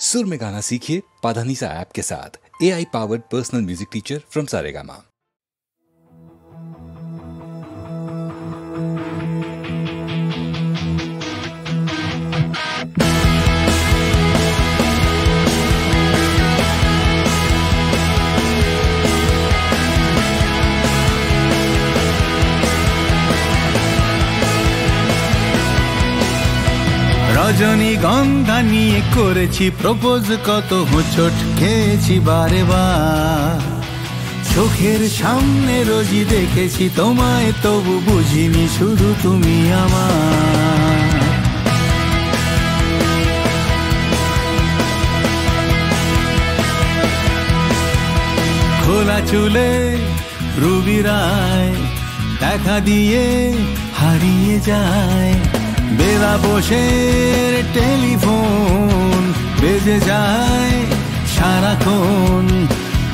सुर में गाना सीखिए पाधानीसा ऐप के साथ। AI powered personal music teacher from Saregama. রজনীগন্ধা নিয়ে করেছি প্রপোজ, কত হোঁচট খেয়েছি বারে বার। চোখের সামনে রোজই দেখেছি তোমায়, তবু বুঝিনি শুধু তুমি আমার। খোলা চুলে রুবি রায় দেখা দিয়ে হারিয়ে যায়। বেলা বসে টেলিফোন বেজে যায় সারাক্ষণ,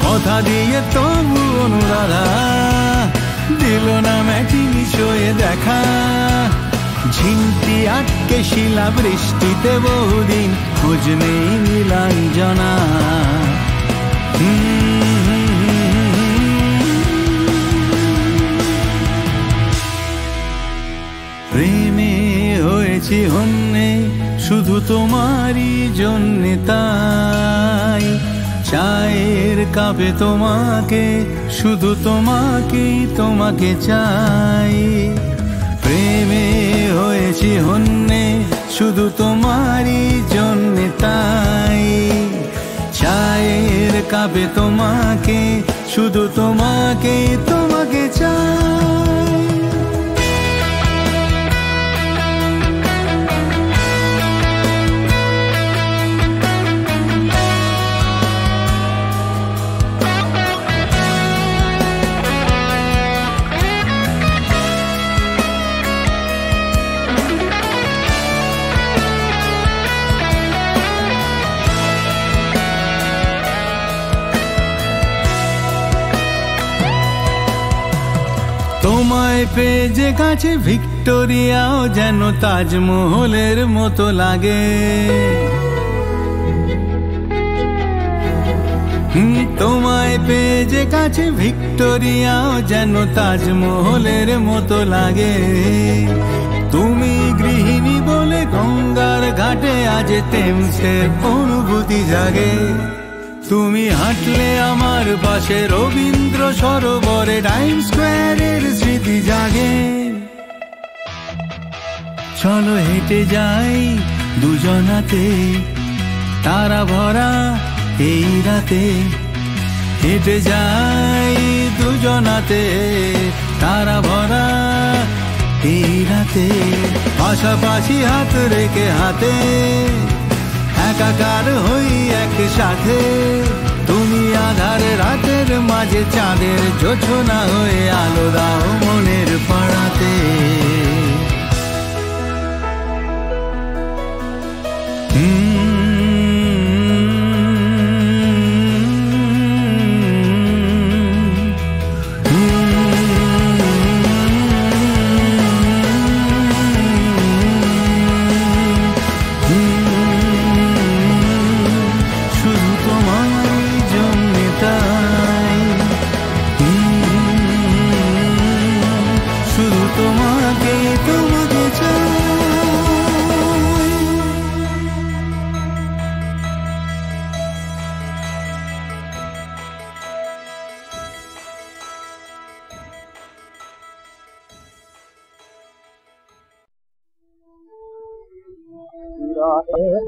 কথা দিয়ে তবু অনুরাধা দিল না ম্যাটিনি শোয়ে দেখা। ঝিমটি আটকে শিলা বৃষ্টিতে বহুদিন, খোঁজ নেই নীলাঞ্জনা। প্রেমে হয়েছি হন্যে শুধু তোমারই জন্যে, তাই চায়ের কাপে তোমাকে, শুধু তোমাকেই তোমাকে চাই। প্রেমে হয়েছি হন্যে শুধু তোমারই জন্যে, তাই চায়ের কাপে তোমাকে, শুধু তোমাকেই তোমাকে চাই। তোমায় পেয়ে যে কাছে ভিক্টোরিয়াও যেন তাজমহলের মতো লাগে। তোমায় পেয়ে যে কাছে ভিক্টোরিয়াও যেন তাজমহলের মতো লাগে। তুমি গৃহিণী বলে গঙ্গার ঘাটে আজ টেমসের অনুভূতি জাগে। তুমি হাঁটলে আমার পাশে রবীন্দ্র সরোবরে টাইম স্কোয়ারের স্মৃতি জাগে। চলো হেঁটে যাই দুজনাতে, তারা ভরা এই রাতে। হেঁটে যাই দুজনাতে, তারা ভরা এই রাতে। পাশাপাশি হাত রেখে হাতে, একাকার হই একসাথে। তুমি আধার রাতের মাঝে চাঁদের জোছনা হয়ে আলো দাও মনের পাড়াতে।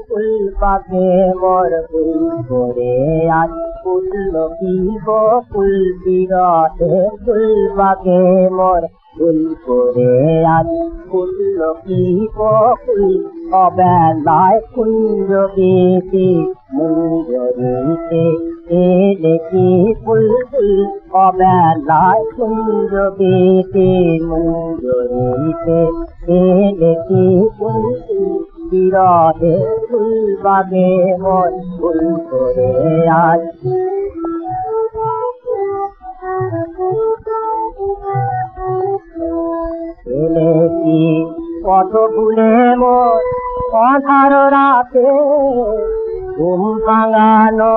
ফুল পাকে মোর ফুল করে আজ ফুল কি গো ফুল বিরহে। ফুল পাকে মোর ফুল করে আজ ফুল কি গো ফুল অবেলায় কুঞ্জ গীতি মুঞ্জরিতে এলে কি ফুল ফুল অবেলায় কুঞ্জ গীতি মুঞ্জরিতে এলে কি ফুল ফুল বিরহে। ফুল বাগে মোর ফুল করে আজ এলে কি কত ফুলে মোর অধার রাতে ঘুম ভাঙানো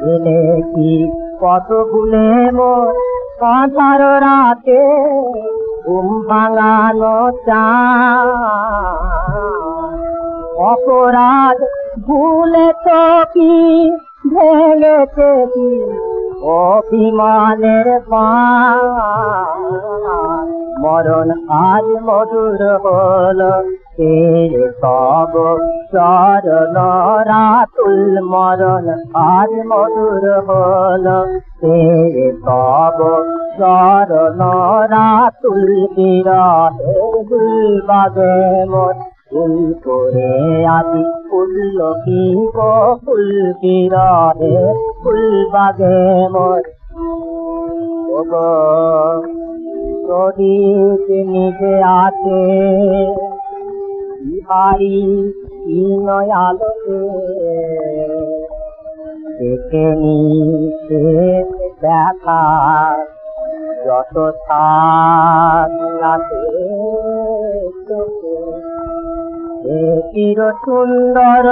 এলে কি কত ভুলে মোর কথার রাতে ঘুম ভাঙানো অপরাধ ভুলে তো কি ভেঙেছে কি অভিমানের মরণ আজ মধুর হল সব চরণ রাতুল মরণ আজ মধুর হল সব চরণ রাতুল বিরহের গুলবাগে মোর ফুল করে আদি ফুল কি ফুল বিরহে ফুলবাগে মোর প্রদীপ নিজে আছে বিহারি নয় আলোকে দেখে নিতে দেখা যত সাথে চির সুন্দর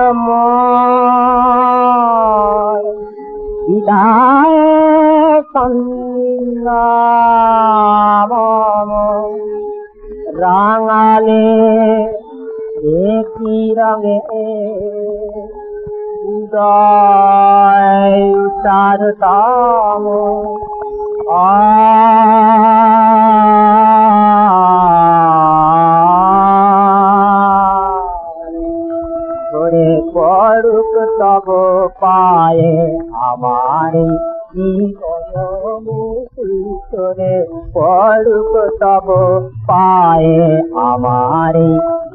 বিদায় রাঙালে দেখি রঙে উদয় তার দাম ধরে পড়ুক তব পায়ে আমার জীবনে পড়ুক তব পায়ে আমার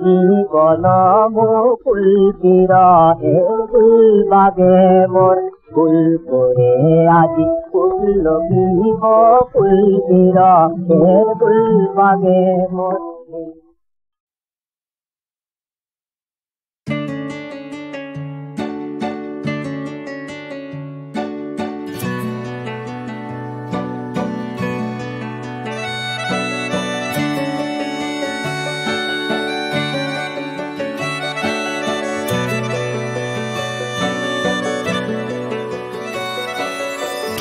জীবন মুকুল বিরহে ফুলবাগে মোর ফুল করে আজি ফুল বিহ ফুল বিরহের ফুলবাগে মোর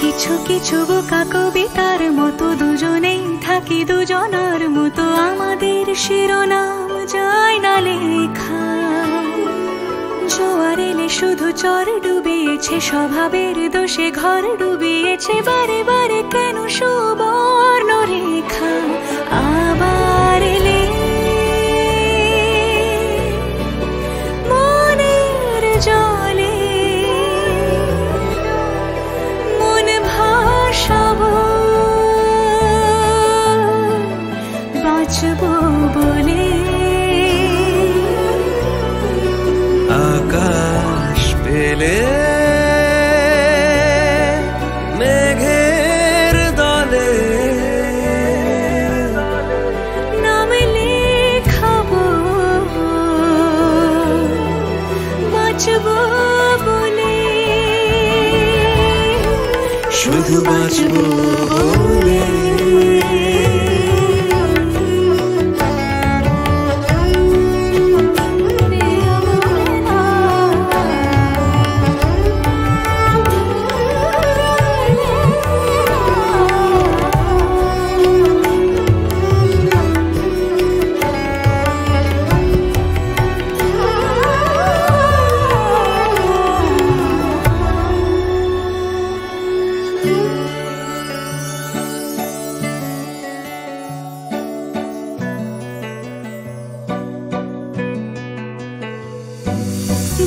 কিছু কিছু বোকা কবিতার মতো দুজনেই থাকি দুজনার মতো আমাদের শিরোনাম যায় না লেখা জোয়ার এলে শুধু চর ডুবিয়েছে স্বভাবের দোষে ঘর ডুবিয়েছে বারে বারে কেন সুবর্ণ রেখা আবার এলে মনের জলে বাঁচবো বলে আকাশ পেলে মেঘের দলে নাম লেখাবো বাঁচবো বলে শুধু বাঁচবো বলে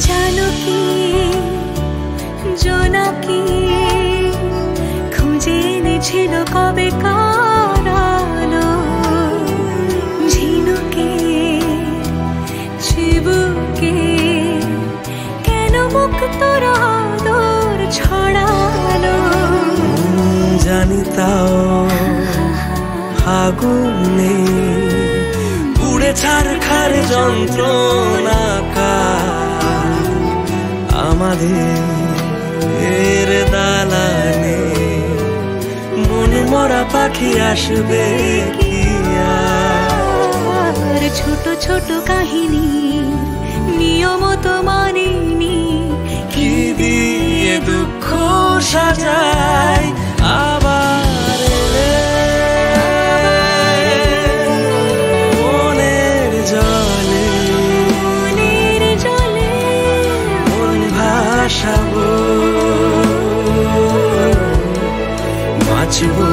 জানো কি জোনাকি খুঁজে এনেছিল কবে কারালো ঝিনুকে চিবুকে কেন মুক্ত আদর ছড়ালো জানি তাও ফাগুনে উড়ে ছারখার যন্ত্রণা আমাদের দালানে মন মরা পাখি আসবে কি আর ছোট ছোট কাহিনী তো মানিনি কি দিয়ে দুঃখ সাজাই আবার এলে মনের জলে মন ভাসাবো বাঁচবো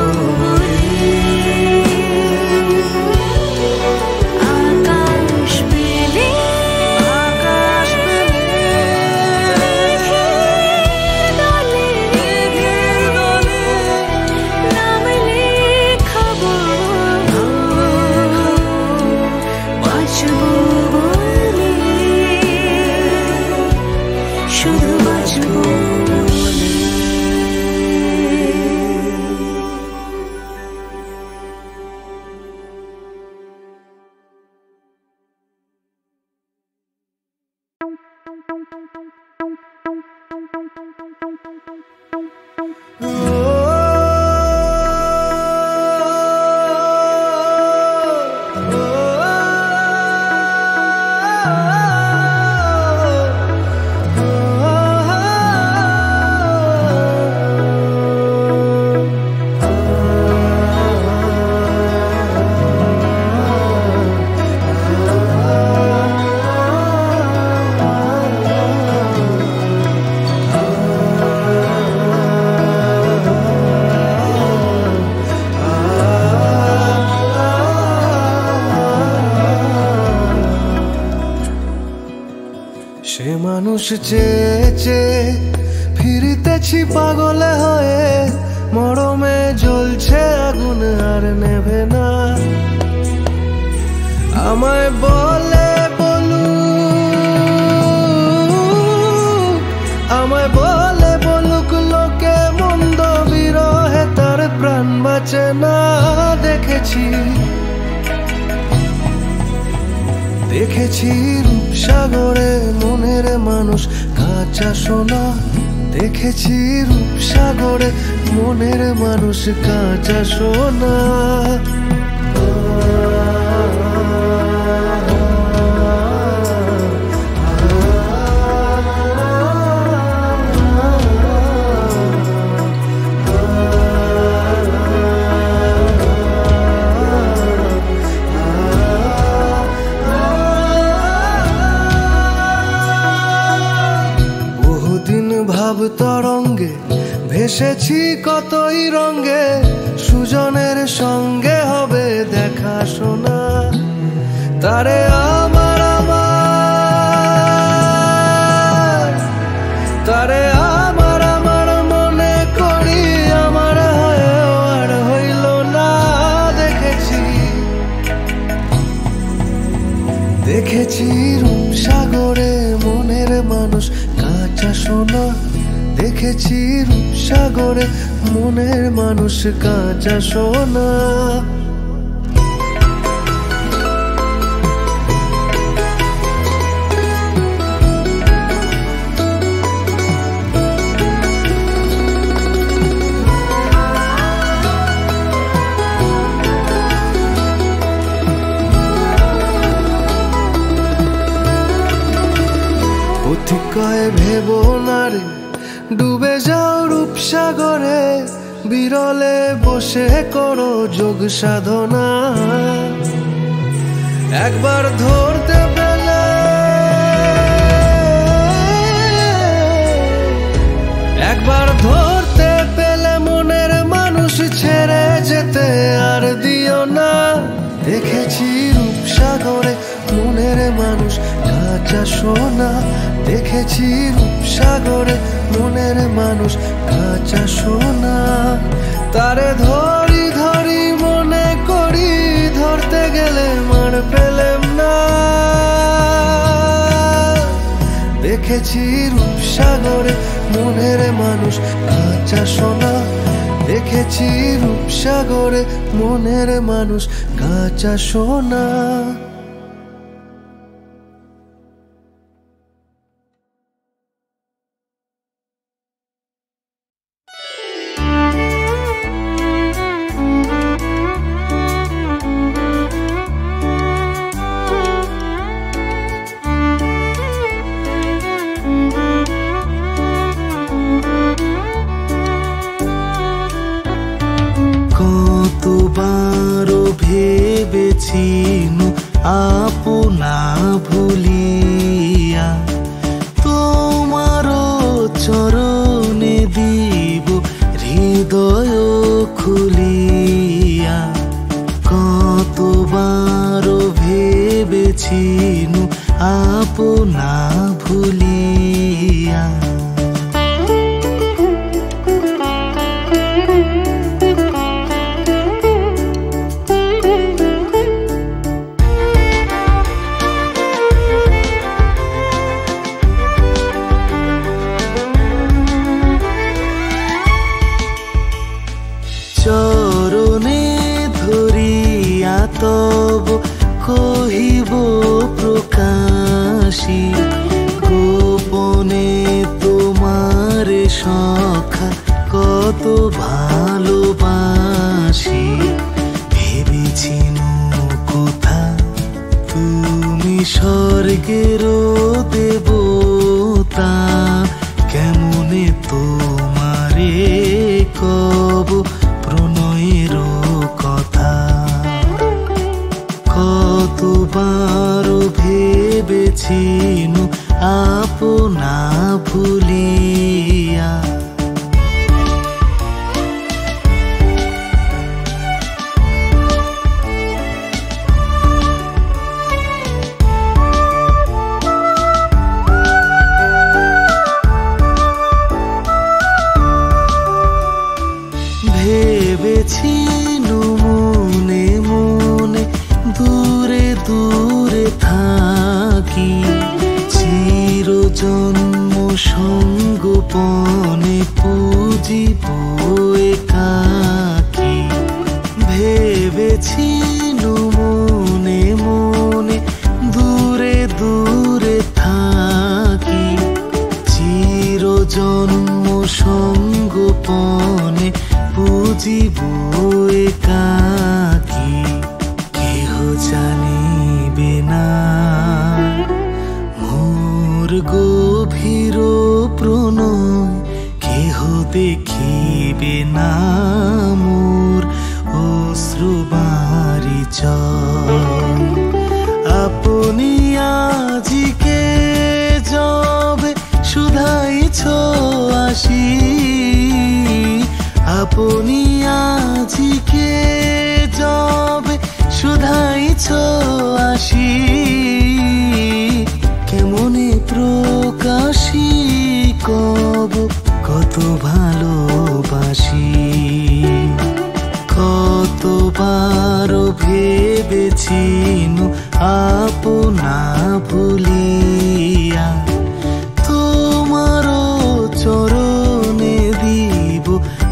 চেয়ে চেয়ে ফিরিতেছি পাগলে হয়ে মরমে জ্বলছে আগুন আর নেভে না আমায় বলে বলুক লোকে মন্দ বিরহে তার প্রাণ বাঁচে না দেখেছি রূপসাগরে মনের মানুষ কাঁচা সোনা দেখেছি রূপসাগরে মনের মানুষ কাঁচা সোনা তরঙ্গে ভেসেছি কতই রঙে সুজনের সঙ্গে হবে দেখা শোনা তারে আমার মনে করি আমার হয়েও আর হইল না দেখেছি রূপসাগরে মনের মানুষ কাঁচা সোনা দেখেছি রূপসাগরে মনের মানুষ কাঁচা সোনা পথিকয় ভেবো না রে ডুবে যাও রূপসাগরে বিরলে বসে করো যোগ সাধনা একবার ধরতে পেলে মনের মানুষ ছেড়ে যেতে আর দিও না দেখেছি রূপসাগরে মনের মানুষ কাঁচা সোনা দেখেছি রূপসাগরে মনের মানুষ কাঁচা সোনা তারে ধরি ধরি মনে করি ধরতে গেলে মার পেলাম না দেখেছি রূপসাগরে মনের মানুষ কাঁচা সোনা দেখেছি রূপসাগরে মনের মানুষ কাঁচা সোনা আপনা ভুলিয়া। চরণে ধরিয়া তব কহিব প্রকাশী, গোপনে তোমার সখা কত ভালোবাসি। ভেবেছিন কোথা তুমি স্বর্গের দেবতা, কেমনে তোমারে কব প্রণয়ের কথা। কতবার ভেবেছিনু আপনা ভুলিয়া। ভেবেছিনু মনে মনে দূরে দূরে থাকি, চির জন্ম সঙ্গোপনে পুজিব একাকী। ভেবেছিনু মনে মনে দূরে দূরে থাকি, চির জন্ম সঙ্গোপনে পুজিব একাকী। কেহ জানিবে না মোর গভীর প্রণয়, কেহ দেখিবে না মোর অশ্রুবারি চয়। আপনি আজিকে যবে শুধাইছ আসি, আপনি আজিকে যবে শুধাইছ আসি, কেমনে প্রকাশী কব কত ভালোবাসি। কতবার ভেবেছিনু আপনা ভুলিয়া, তোমার চরণে দিব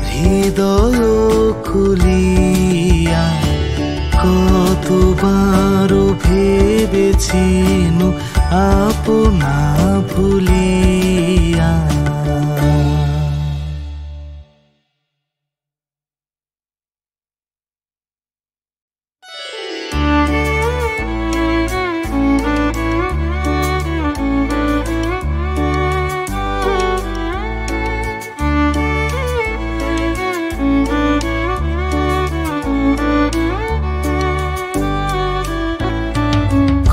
হৃদয় খুলিয়া। কতবার ভেবেছিনু আপনা ভুলিয়া।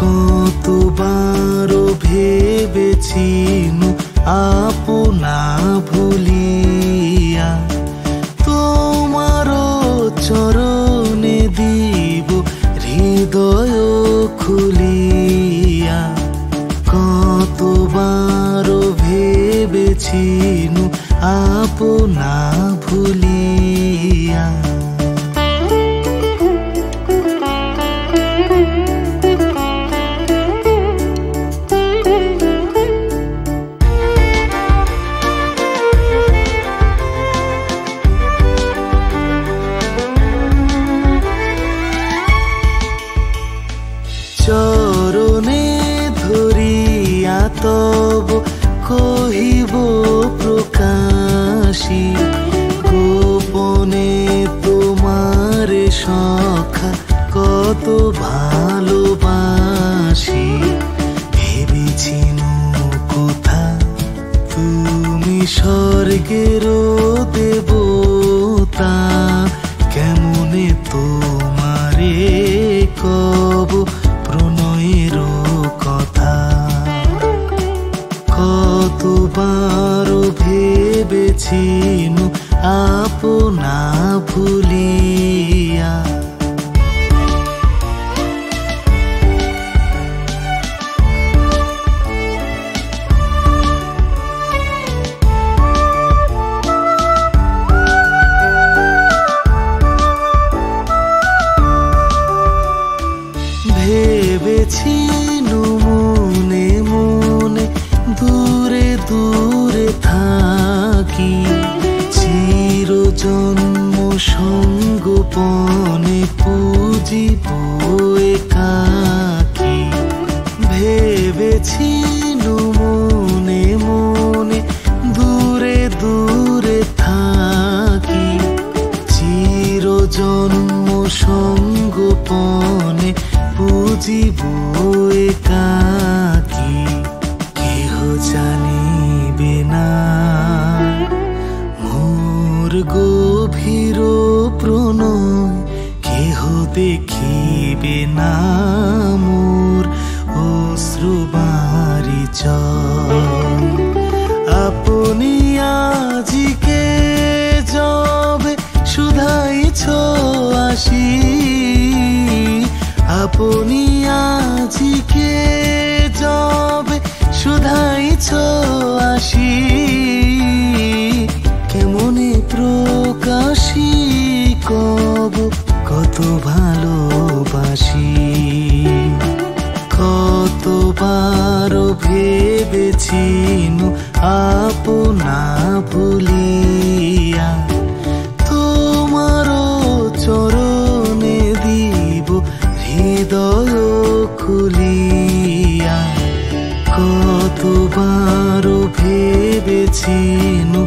কতবার ভেবেছিনু আপনা ভুলিয়া, তোমার চরণে দিব হৃদয় খুলিয়া। কতবার ভেবেছিনু আপনা ভুলিয়া। চরণে ধরিয়া তব কহিব প্রকাশী, গোপনে তোমার সখা কত ভালোবাসি। ভেবেছিনু কোথা তুমি স্বর্গের দেবতা, কেমনে তোমারে কব প্রণয়ের কথা। কতবার ভেবেছিনু আপনা ভুলিয়া। জন্ম সঙ্গোপনে পুজিব একাকী ভেবেছি মনে মনে দূরে দূরে থাকি চির জন্ম সঙ্গোপনে পুজিব একাকী কেহ জানিবে না মোর গভীর প্রণয় কেহ দেখিবে না মোর অশ্রুবারিচয় আপনি আজিকে যবে শুধাইছ আসি আপনি আজিকে যবে শুধাইছ আসি কেমনে প্রকাশী কব কত ভালোবাসি কতবার ভেবেছিনু আপনা ভুলিয়া তোমার চরণে দিব হৃদয় খুলিয়া কতবার ভেবেছিনু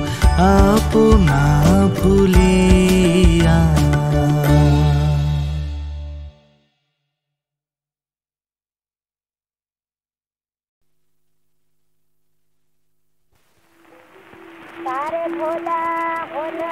আপনা ভুলিয়া তারে ভোলা হলো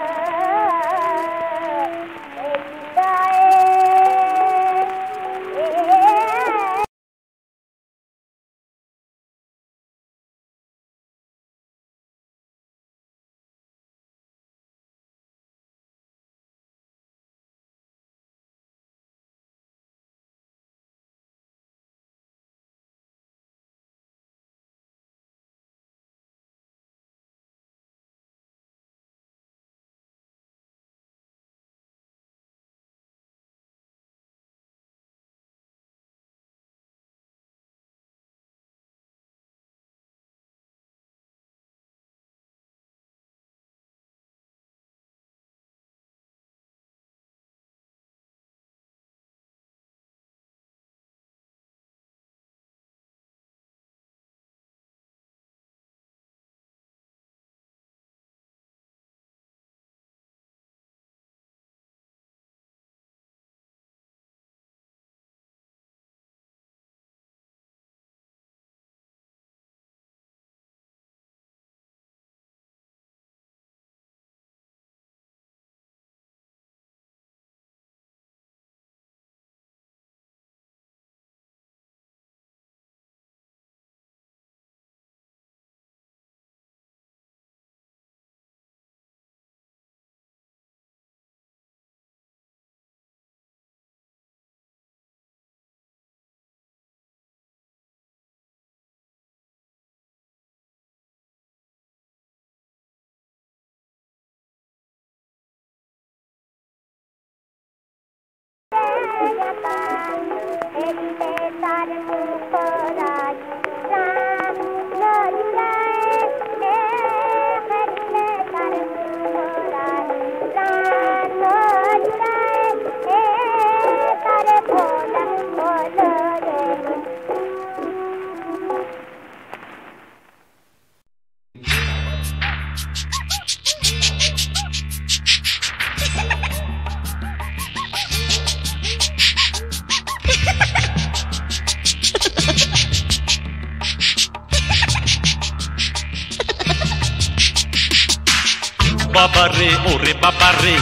বাবারে ওরে বাবারে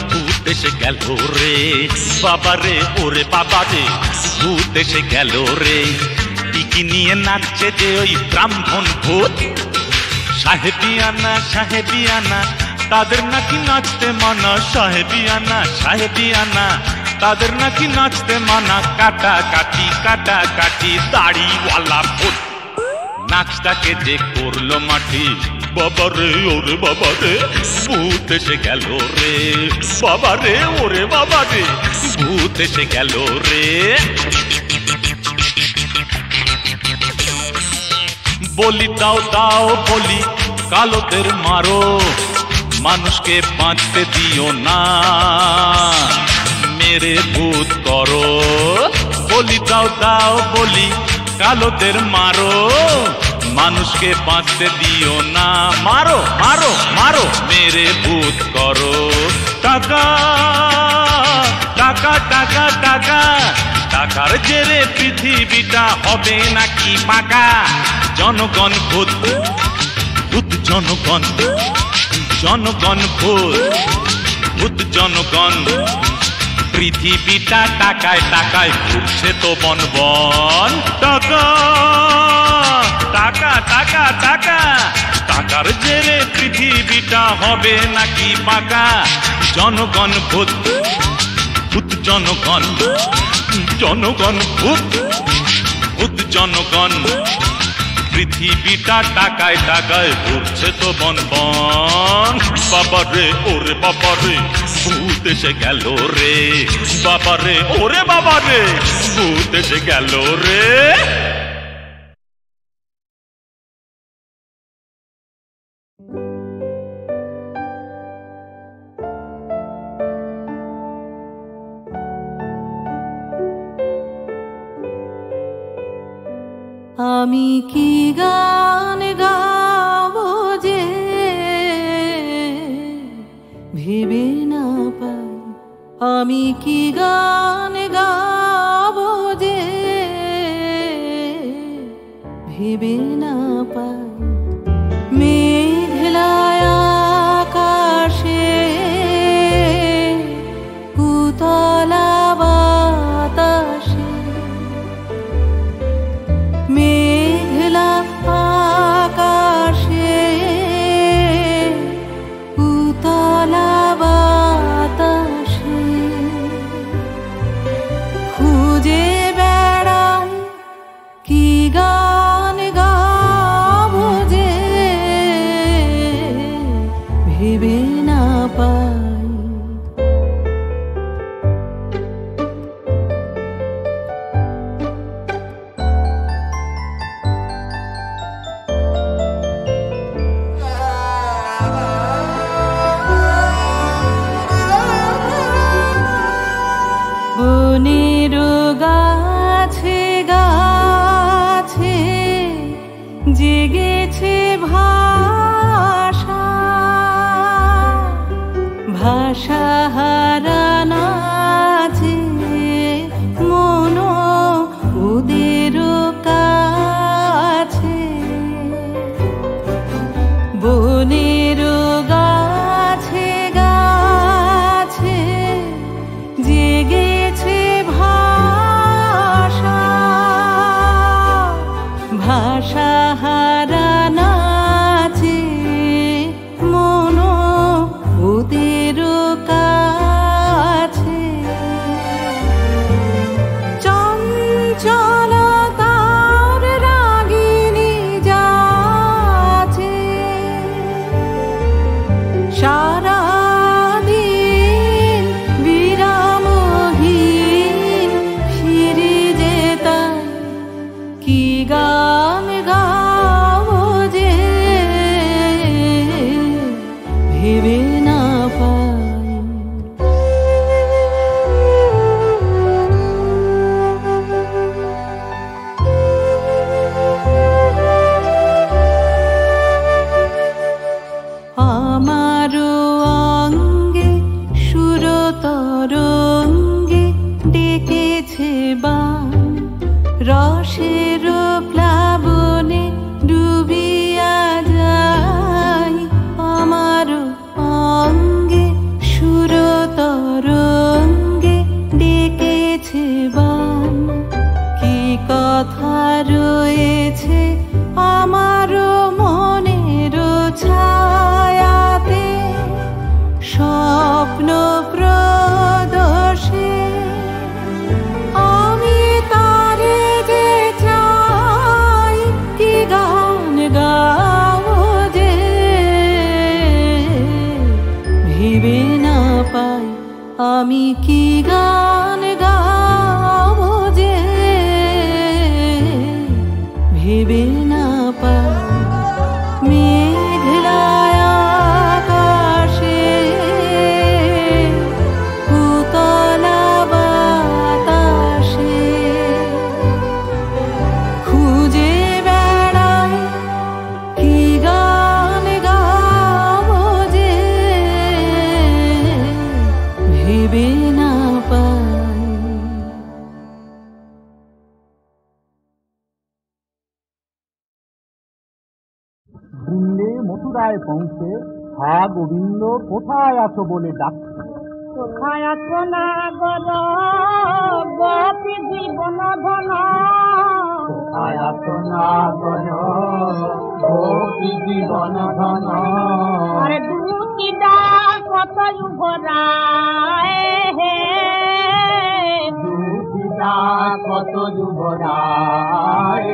ভূত এসে গেল রে বাবারে ওরে বাবারে ভূত এসে গেল রে টিকি নিয়ে নাচছে যে ওই ব্রাহ্মণ ভূত সাহেবিয়ানা সাহেবিয়ানা তাদের নাকি নাচতে মানা সাহেবিয়ানা তাদের নাকি নাচতে মানা কাটা কাটি দাড়িওয়ালা ভূত নাচটাকে যে করলো মাটি বাবারে ওরে বাবারে ভূত এসে গেল রে বাবারে ওরে বাবারে ভূত এসে গেল রে বলি দাও দাও বলি কালোদের মারো মানুষকে বাঁচতে দিও না, মেরে ভূত করো, বলি দাও দাও বলি কালোদের মারো, মানুষকে বাঁচতে দিও না, মারো মারো মারো, মেরে ভূত করো। টাকা টাকা টাকা টাকা, টাকার জেরে পৃথিবীটা হবে নাকি পাকা। জনগণ ভূত, ভূত জনগণ, জনগণ ভূত, ভূত জনগণ। পৃথিবীটা টাকায় টাকায় ঘুরছে তো বন বন। টাকা টাকা টাকা টাকা, টাকার জেরে পৃথিবীটা হবে নাকি পাকা। জনগণ ভূত, ভূত জনগণ, জনগণ ভূত, ভূত জনগণ। পৃথিবীটা টাকায় টাকায় ঘুরছে তো বন বন। বাবারে ওরে বাবারে ভূত এসে গেল রে, বাবারে ওরে বাবারে ভূত এসে গেল রে। আমি কি গান গাবো যে ভেবে না পাই, আমি কি গান গাবো যে ভেবে না পাই। মেঘলায় আকাশে উতলা বাতাসে, মেঘলা আকাশে উতলা বাতাসে, খুঁজে বেড়াই কি গান গাবো যে ভেবে না পাই। বনের গাছে গাছে জেগেছে ভাষা, ভাষা হারানো আছে মন ওদের কাছে। বনের গাছে গাছে জেগেছে ভাষা, ভাষা হারানো আছে মন ওদের কাছে। চঞ্চলতার রাগিনী যাচ্ছে সারাদিন বিরামহীন, ফিরে যেতাম কি গান গাবো যে ভেবে না পাই। আমারও অঙ্গে সুরতরঙ্গে ডেকেছে বান, রসের প্লাবনে ডুবিয়া যাই। আমারও অঙ্গে সুরতরঙ্গে ডেকেছে বান, কি কথা রয়েছে আমারও মনের ছায়াতে, স্বপ্ন প্রদোষে আমি তারে যে চাই কি গান গাবো যে ভেবে না পাই। আমি কি গান গাবো যে ভেবে না পাই। মেঘলায় আকাশ বৃন্দে মথুরায় পৌঁছে হা গোবিন্দ কোথায় আছো বলে ডাকছে। কোথায় আছো না গর গোপী জীবন ধন, কোথায় আছো না গর গোপী জীবন ধন। আরে দুটি ডাক কত যুবরায় হে, দুটি ডাক কত যুবরায়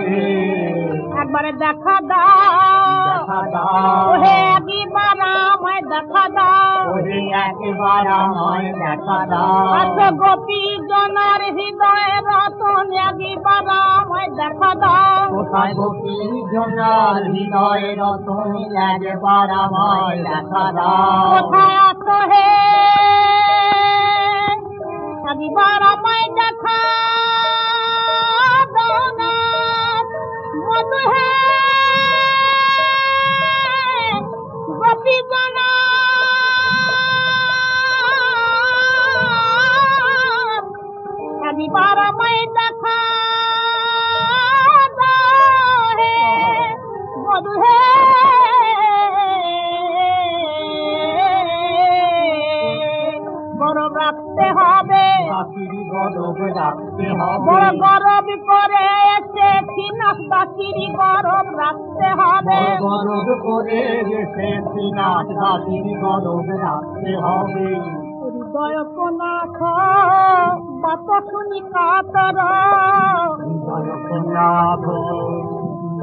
একবারে দেখা দাও, দেখা দাও ওহে একবার আমায় দেখা দাও, ওহে একবার আমায় দেখা দাও। আছো গোপী জনার হৃদয় রতন একবার আমায় দেখা দাও। কোথায় গোপী জনার হৃদয় রতন একবার আমায় দেখা দাও। কোথায় আছো হে একবার আমায় দেখা দাও না, মধু হে গোপী জনা একবার আমায় দেখা দাও হে মধু হে। গরব রাখতে হবে, গরব রাখতে হবে, বড় গরব করে এসেছি নাচবাসির গরব রাখতে হবে, গরব করে এসেছি নাচবাসির গরব রাখতে হবে। হৃদয় কোনাথ বাত শুনি কাতর, হৃদয় কোনাথ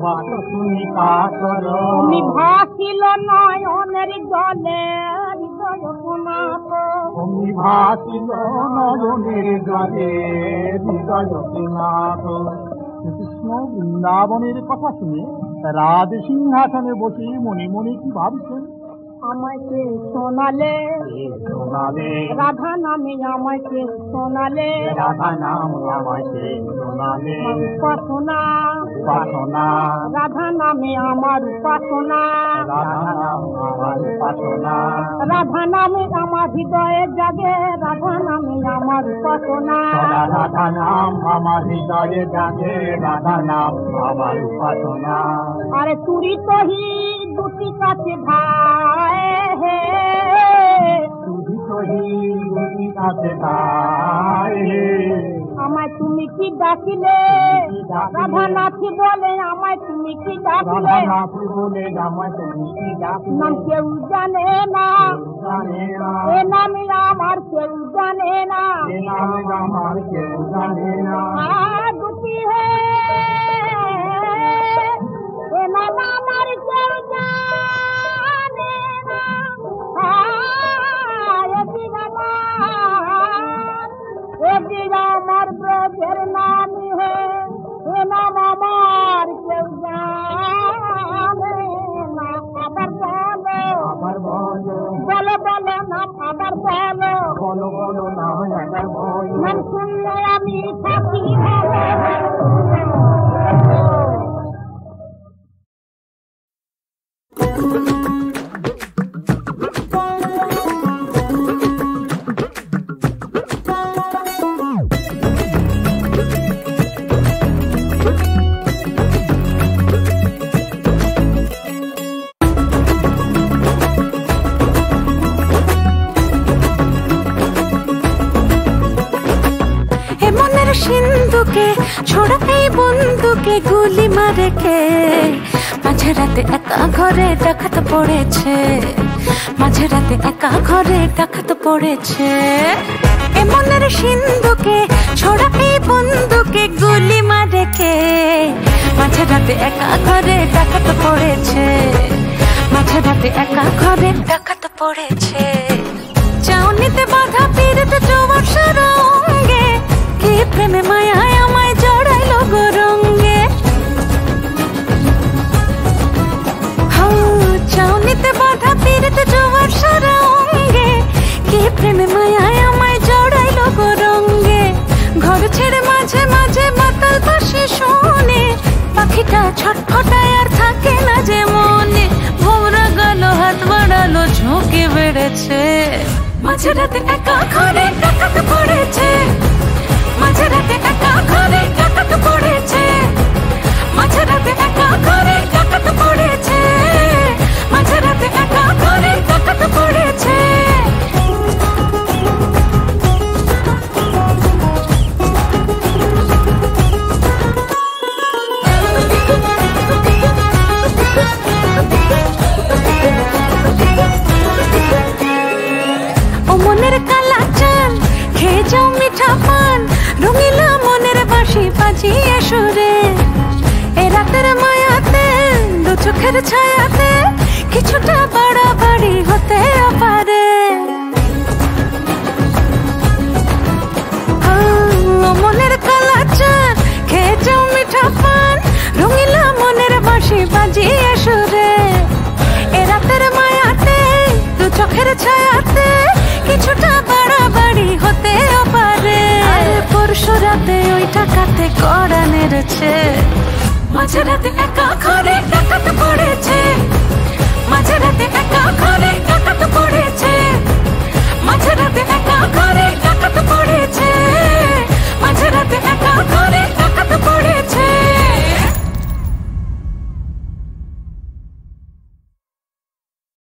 বাত শুনি কাতর, তুমি ভাসিল নয়নের জলে, হৃদয় কোনাথ তুমি ভাসিল নয়নের জলে, হৃদয় কোনাথ। কৃষ্ণ বৃন্দাবনের কথা শুনে রাজ সিংহাসনে বসে মনে মনে কি ভাবছেন? আমাকে শোনালে শোনালে রাধা নামে, আমাকে শোনালে রাধা নাম, আমাকে শোনালে উপাসনা, উপাসনা রাধা নামে আমার উপাসনা, রাধা নাম আমার উপাসনা, রাধা নামে আমার হৃদয়ে জাগে, রাধা নামে আমার উপাসনা, রাধা নাম আমার হৃদয়ে জাগে, রাধা নাম আমার উপাসনা। আরে তুরি তহি দুটি কাছে ভাই হে, তুই তহি দুটি কাছে ভাই হে, আমায় তুমি কি ডাকিলে, রাধা নাথি বলে আমায় তুমি কি ডাকিলে, রাধা নাথ বলে আমায় তুমি কি ডাকিলে, নাম কেউ জানে না, জানে না এ নামে আমার কেউ জানে না, এ নামে আমার কেউ জানে না। দুটি হে এ নাম আমার কেউ জানে না, আমার ব্রজের নাম হে, এ নাম আমার কেউ জানে না। আবার বলো, আবার বলো, বলো বলো নাম আবার বলো, বলো বলো নাম একবার বলো। নাম শুনলে আমি থাকি ভালো। সিন্ধুকে ছোড়া এই বন্ধুকে গুলি মারে কে, মাঝে রাতে একা ঘরে ডাকাত পড়েছে, মাঝে রাতে একা ঘরে ডাকাত পড়েছে। এমনের সিন্ধুকে ছোড়া এই বন্ধুকে গুলি মারে কে, মাঝে রাতে একা ঘরে ডাকাত পড়েছে, মাঝে রাতে একা ঘরে ডাকাত পড়েছে। চাউনিতে বাধা পীড়িত জোয়ার সরঙ্গে, কি প্রেমে মায়ায় আমায় জড়াইল গো রঙ্গে। চাউনিতে বাধা পীড়িত জোয়ার সরঙ্গে, কি প্রেমে মায়ায় আমায় জড়াইল গো রঙ্গে। ঘর ছেড়ে মাঝে মাঝে মাতাল বাঁশি শুনে, পাখিটা ছটফটায় আর থাকে না যে মনে। ভোমরা গেল হাত বাড়ালো ঝুঁকে বেড়েছে, মাঝে রাতে একা ঘরে ডাকাত পড়েছে, মাঝে রাতে একা ঘরে ডাকাত পড়েছে, মাঝে রাতে একা ঘরে ডাকাত পড়েছে। চোখের ছায়াতে কিছুটা বাড়াবাড়ি হতে পারে। মনের কালাচান খেয়ে যাও মিঠা পান, রঙিলা মনের বাঁশি বাজিয়ে সুরে। এ রাতের মায়াতে দু চোখের ছায়াতে কিছুটা বাড়াবাড়ি হতে পারে। পরশু রাতে ওই টাকাতে কড়া নেড়েছে, মাঝরাতে একা ঘরে ডাকাত পড়েছে।